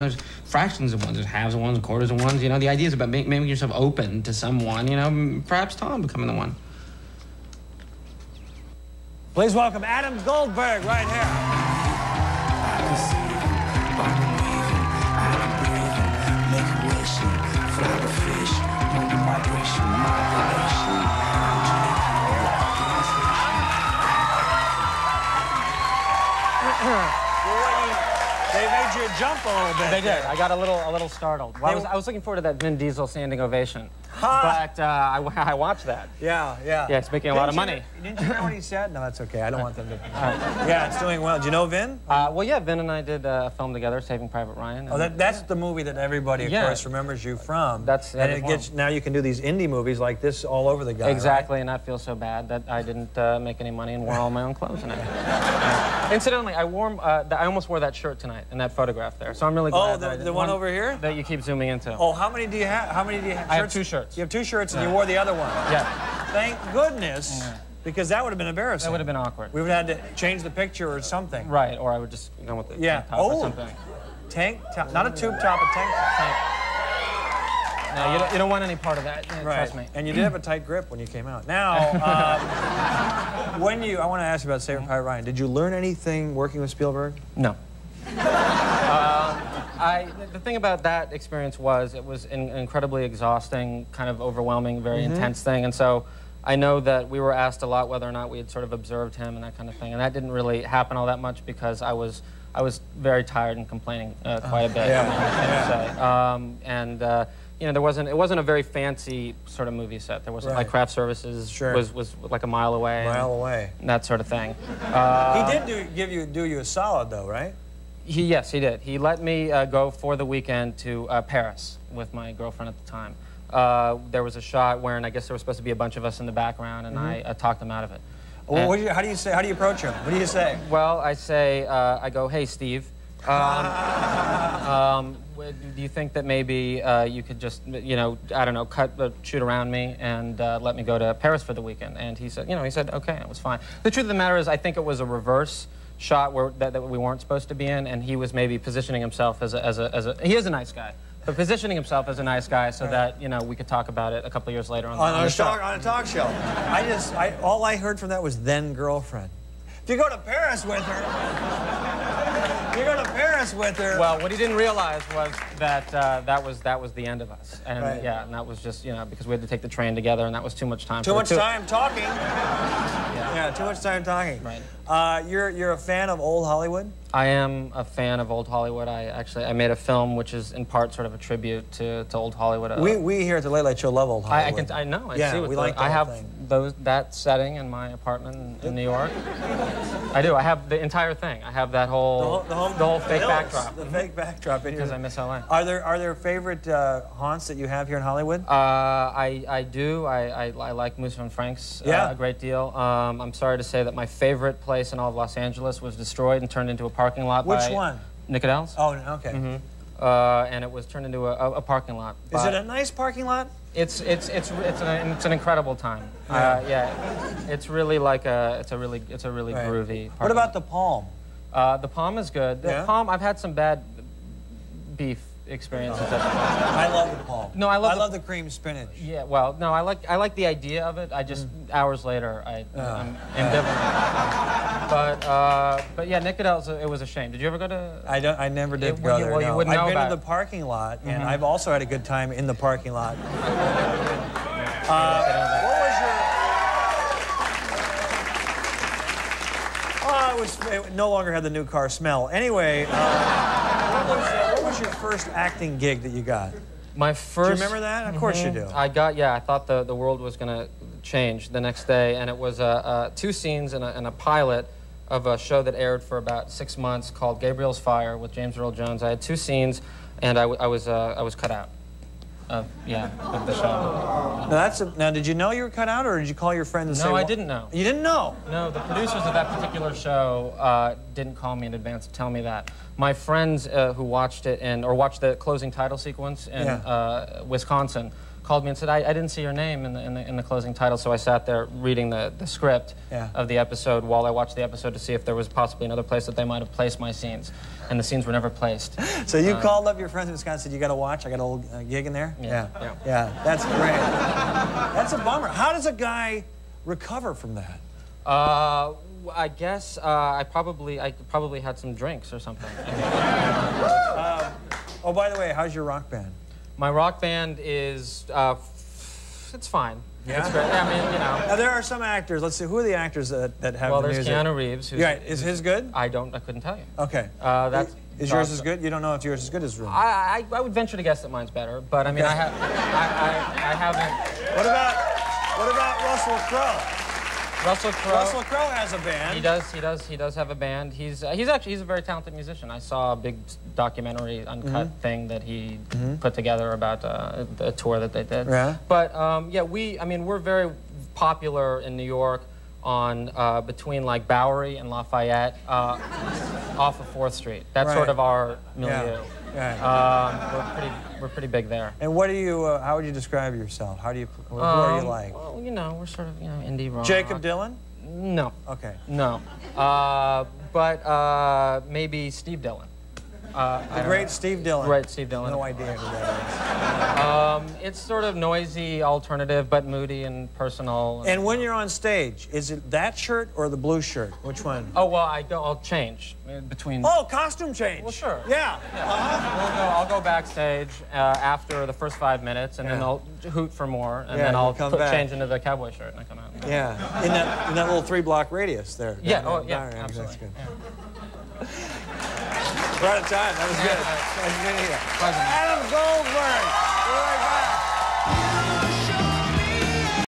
There's fractions of ones, there's halves of ones, and quarters of ones. You know, the idea is about making yourself open to someone. You know, perhaps Tom becoming the one. Please welcome Adam Goldberg right here. They made you jump a little bit. They did. I got a little startled. Well, I was looking forward to that Vin Diesel standing ovation, but I watched that. Yeah. Yeah, it's making a lot of money. Didn't you hear what he said? No, that's okay. I don't want them to. Yeah, it's doing well. Do you know Vin? Well, yeah, Vin and I did a film together, Saving Private Ryan. Oh, that's the movie that everybody, of course, remembers you from. And it gets, now you can do these indie movies like this all over the guy. Exactly, right? and I feel so bad that I didn't make any money and wore all my own clothes in it. Incidentally, I almost wore that shirt tonight in that photograph there, so I'm really glad. Oh, the one over here? That you keep zooming into. Oh, how many do you have? I have 2 shirts. You have 2 shirts and you wore the other one? Yeah. Thank goodness, because that would have been embarrassing. That would have been awkward. We would have had to change the picture or something. Right, or I would just go with the tank top or something. Tank top, not a tube top, a tank top. No, you don't want any part of that, trust me. And you did have a tight grip when you came out. Now, I want to ask you about Saving Private Ryan. Did you learn anything working with Spielberg? No. The thing about that experience was it was an incredibly exhausting, kind of overwhelming, very intense thing, and so I know that we were asked a lot whether or not we had sort of observed him and that kind of thing, and that didn't really happen all that much because I was very tired and complaining quite a bit. You know, it wasn't a very fancy sort of movie set. There wasn't like craft services was like a mile away. And that sort of thing. He did do you a solid though, right? Yes, he did. He let me go for the weekend to Paris with my girlfriend at the time. There was a shot where, I guess there was supposed to be a bunch of us in the background, and I talked him out of it. Well, how do you approach him? What do you say? Well, I go, hey, Steve. Do you think that maybe you could just, you know, I don't know, shoot around me and let me go to Paris for the weekend? And he said, okay, it was fine. The truth of the matter is, I think it was a reverse shot that we weren't supposed to be in, and he was maybe positioning himself as he is a nice guy, but positioning himself as a nice guy so that, you know, we could talk about it a couple of years later on a talk show. All I heard from that was then girlfriend. If you go to Paris with her, Well, what he didn't realize was that that was the end of us, and and that was just, you know, because we had to take the train together, and that was too much time. Too much time talking. Yeah, too much time talking. Right. You're a fan of old Hollywood? I am a fan of old Hollywood. I made a film which is in part sort of a tribute to old Hollywood. We here at the Late Late Show love old Hollywood. I know. I see. We like I have that setting in my apartment in New York. I do. I have the entire thing. I have that whole fake backdrop. The fake backdrop in here. Because I miss LA. Are there favorite haunts that you have here in Hollywood? I do. I like Moose and Frank's a great deal. I'm sorry to say that my favorite place in all of Los Angeles was destroyed and turned into a parking lot. Which one? Nick Adele's. Oh, okay. And it was turned into a parking lot. Is it a nice parking lot? It's an incredible time. It's really like it's a really groovy. What about the Palm? The Palm is good. The Palm, I've had some bad beef experiences at the Palm. I love the Palm. No, I love the cream spinach. Yeah, well, no, I like the idea of it. I just hours later I'm ambivalent. But yeah, Nick Adele's, it was a shame. Did you ever go to? I never did go there. Well, you wouldn't know I've been about to the parking lot, and I've also had a good time in the parking lot. What was your? It no longer had the new car smell. Anyway, what was your first acting gig that you got? My first. Do you remember that? Of course you do. I thought the world was going to change the next day, and it was 2 scenes and a pilot of a show that aired for about 6 months called Gabriel's Fire with James Earl Jones. I had 2 scenes, and I was cut out. Of the show. Now, did you know you were cut out, or did you call your friend and say? No, I didn't know. You didn't know? No, the producers of that particular show didn't call me in advance to tell me that. My friends who watched it watched the closing title sequence in Wisconsin called me and said, I didn't see your name in the closing title, so I sat there reading the script of the episode while I watched the episode to see if there was possibly another place that they might have placed my scenes, and the scenes were never placed. So you called up your friends in Wisconsin and said, you got to watch, I got a little gig in there? Yeah. That's great. That's a bummer. How does a guy recover from that? I guess I probably had some drinks or something. Oh, by the way, how's your rock band? My rock band is, it's fine. Yeah? It's great. I mean, you know. Now, there are some actors. Let's see, who are the actors that have well, the there's music? Keanu Reeves. Who's, right. Is his good? I couldn't tell you. Okay. Is yours as good? You don't know if yours is good as Room. I would venture to guess that mine's better, but I mean, I haven't. What about Russell Crowe? Russell Crowe has a band. He does have a band. He's a very talented musician. I saw a big documentary uncut thing that he put together about the tour that they did. Yeah. But yeah, we're very popular in New York on between like Bowery and Lafayette, off of 4th Street. That's sort of our milieu. We're pretty big there. And what do you? How would you describe yourself? How do you? Who are you like? Well, you know, we're sort of indie rock. Jacob Dylan? No. Okay. No. But maybe Steve Dylan. The great Steve Dylan. Great Steve Dylan. No idea who that is. It's sort of noisy, alternative, but moody and personal. And when you're on stage, is it that shirt or the blue shirt? Which one? Oh, well, I'll change between. Oh, costume change. Well, sure. Yeah. I'll go backstage after the first 5 minutes, and then I'll hoot for more, and then I'll change into the cowboy shirt, and I come out. Yeah. In that little 3-block radius there. Yeah. Oh, yeah. Absolutely. That's good. We're out of time. That was good. Nice to meet you. Pleasure. Adam Goldberg.